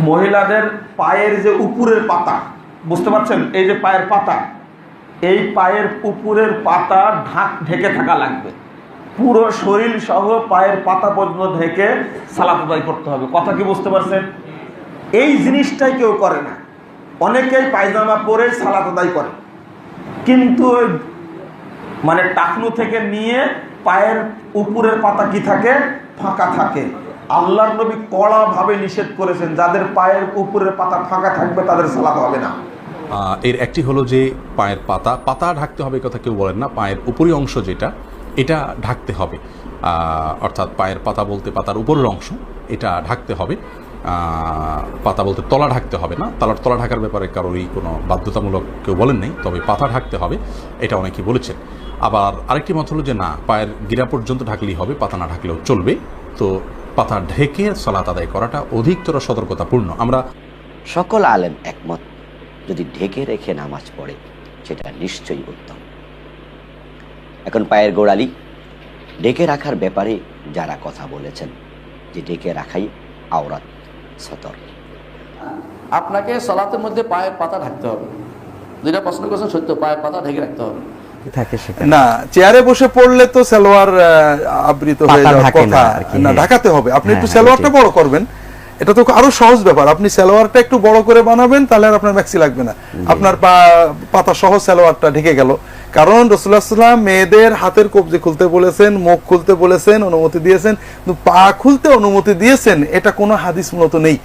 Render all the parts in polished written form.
মহিলাদের পায়ের যে উপরের পাতা, বুঝতে পারছেন, এই যে পায়ের পাতা, এই পায়ের উপরের পাতা ঢেকে থাকা লাগবে। পুরো শরীর সহ পায়ের পাতা পর্যন্ত ঢেকে সালাত আদায় করতে হবে। কথা কি বুঝতে পারছেন? এই জিনিসটাই কেউ করে না। অনেকেই পায়জামা পরে সালাত আদায় করে, কিন্তু মানে টাকনু থেকে নিয়ে পায়ের উপরের পাতা কি থাকে? ফাঁকা থাকে। আল্লাহর নবী কড়া ভাবে নিষেধ করেছেন, যাদের পায়ের উপরের পাতা ফাঁকা থাকবে তাদের সালাত হবে না। এর একটি হলো যে পায়ের পাতা ঢাকতে হবে, কথা কেউ বলেন না। পায়ের উপরি অংশ যেটা, এটা ঢাকতে হবে, অর্থাৎ পায়ের পাতা বলতে পাতার উপরের অংশ, এটা ঢাকতে হবে। পাতা বলতে তলা ঢাকতে হবে না। তলা ঢাকার ব্যাপারে কারোরই কোনো বাধ্যতামূলক কেউ বলেন নাই, তবে পাতা ঢাকতে হবে, এটা অনেকেই বলেছেন। আবার আরেকটি মত হলো যে না, পায়ের গিরা পর্যন্ত ঢাকলেই হবে, পাতা না ঢাকলেও চলবে। তো পাতা ঢেকে সালাত আদায় করাটা অধিকতর সতর্কতাপূর্ণ। আমরা সকল আলেম একমত, যদি ঢেকে রেখে নামাজ পড়ে সেটা নিশ্চয়ই উত্তম। এখন পায়ের গোড়ালি ঢেকে রাখার ব্যাপারে যারা কথা বলেছেন যে ঢেকে রাখাই আওরাত সতর, আপনাকে সালাতের মধ্যে পায়ের পাতা ঢাকতে হবে। যেটা প্রশ্ন করেছেন সত্য, পায়ের পাতা ঢেকে রাখতে হবে। না, চেয়ারে বসে পড়লে তো সালোয়ার আবৃত হয়ে যাওয়ার কথা না, ঢাকাতে হবে। আপনি একটু সালোয়ারটা বড় করবেন, এটা তো আরো সহজ ব্যাপার। আপনি সালোয়ারটা একটু বড় করে বানাবেন, তাহলে আর আপনার ম্যাক্সি লাগবে না, আপনার পাতা সহ সালোয়ারটা ঢেকে গেল। কারণ রাসূলুল্লাহ সাল্লাল্লাহু আলাইহি ওয়াসাল্লাম মেয়েদের হাতের কবজি খুলতে বলেছেন, মুখ খুলতে বলেছেন, অনুমতি দিয়েছেন, কিন্তু পা খুলতে অনুমতি দিয়েছেন এটা কোনো হাদিস মূলত নেই।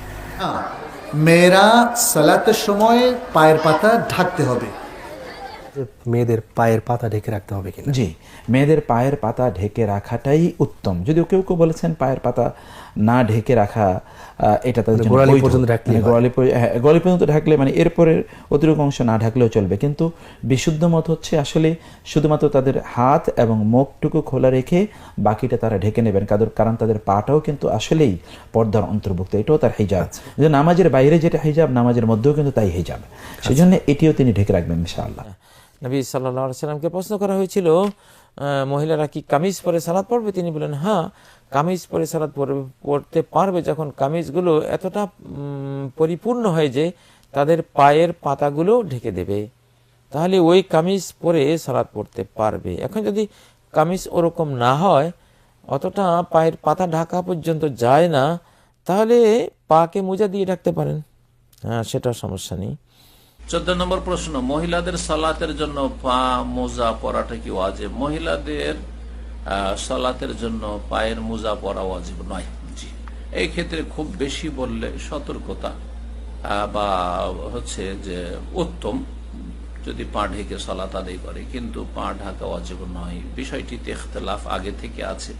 মেয়েরা সালাতের সময় পায়ের পাতা ঢাকতে হবে। মেয়েদের পায়ের পাতা ঢেকে রাখতে হবে কিনা? জি, মেয়েদের পায়ের পাতা ঢেকে রাখাটাই উত্তম। যদিও কেউ কেউ বলেছেন পায়ের পাতা না ঢেকে রাখা এটা তাদের জন্য গোড়ালি বৈধ। পর্যন্ত রাখলে, গোড়ালি পর্যন্ত ঢাকলে মানে এরপরের অতিরিক্ত অংশ না ঢাকলেও চলবে। কিন্তু বিশুদ্ধ মত হচ্ছে আসলে শুধুমাত্র তাদের হাত এবং মুখটুকু খোলা রেখে বাকিটা তারা ঢেকে নেবেন, কারণ তাদের পাটাও কিন্তু আসলেই পর্দার অন্তর্ভুক্ত, এটাও তার হিজাব। যে নামাজের বাইরে যেটা হিজাব, নামাজের মধ্যেও কিন্তু তাই হিজাব, সেজন্য এটিও তিনি ঢেকে রাখবেন ইনশাআল্লাহ। নবী সাল্লাল্লাহু আলাইহি সাল্লামকে প্রশ্ন করা হয়েছিল, মহিলারা কি কামিজ পরে সালাত পড়বে? তিনি বলেন হ্যাঁ, কামিজ পরে সালাত পড়তে পারবে যখন কামিজগুলো এতটা পরিপূর্ণ হয় যে তাদের পায়ের পাতাগুলো ঢেকে দেবে, তাহলে ওই কামিজ পরে সালাত পড়তে পারবে। এখন যদি কামিজ ওরকম না হয়, অতটা পায়ের পাতা ঢাকা পর্যন্ত যায় না, তাহলে পাকে মোজা দিয়ে ঢাকতে পারেন, হ্যাঁ, সেটা সমস্যা নেই। 14 নম্বর প্রশ্ন, মহিলাদের সালাতের জন্য পা মোজা পরাটা কি ওয়াজিব? মহিলাদের সালাতের জন্য পায়ের মোজা পরা ওয়াজিব নয়। জি, এই ক্ষেত্রে খুব বেশি বললে সতর্কতা বা হচ্ছে যে উত্তম যদি পা ঢেকে সালাত আদায় করে, কিন্তু পা ঢাকা ওয়াজিব নয়। বিষয়টিতে ইখতিলাফ আগে থেকে আছে।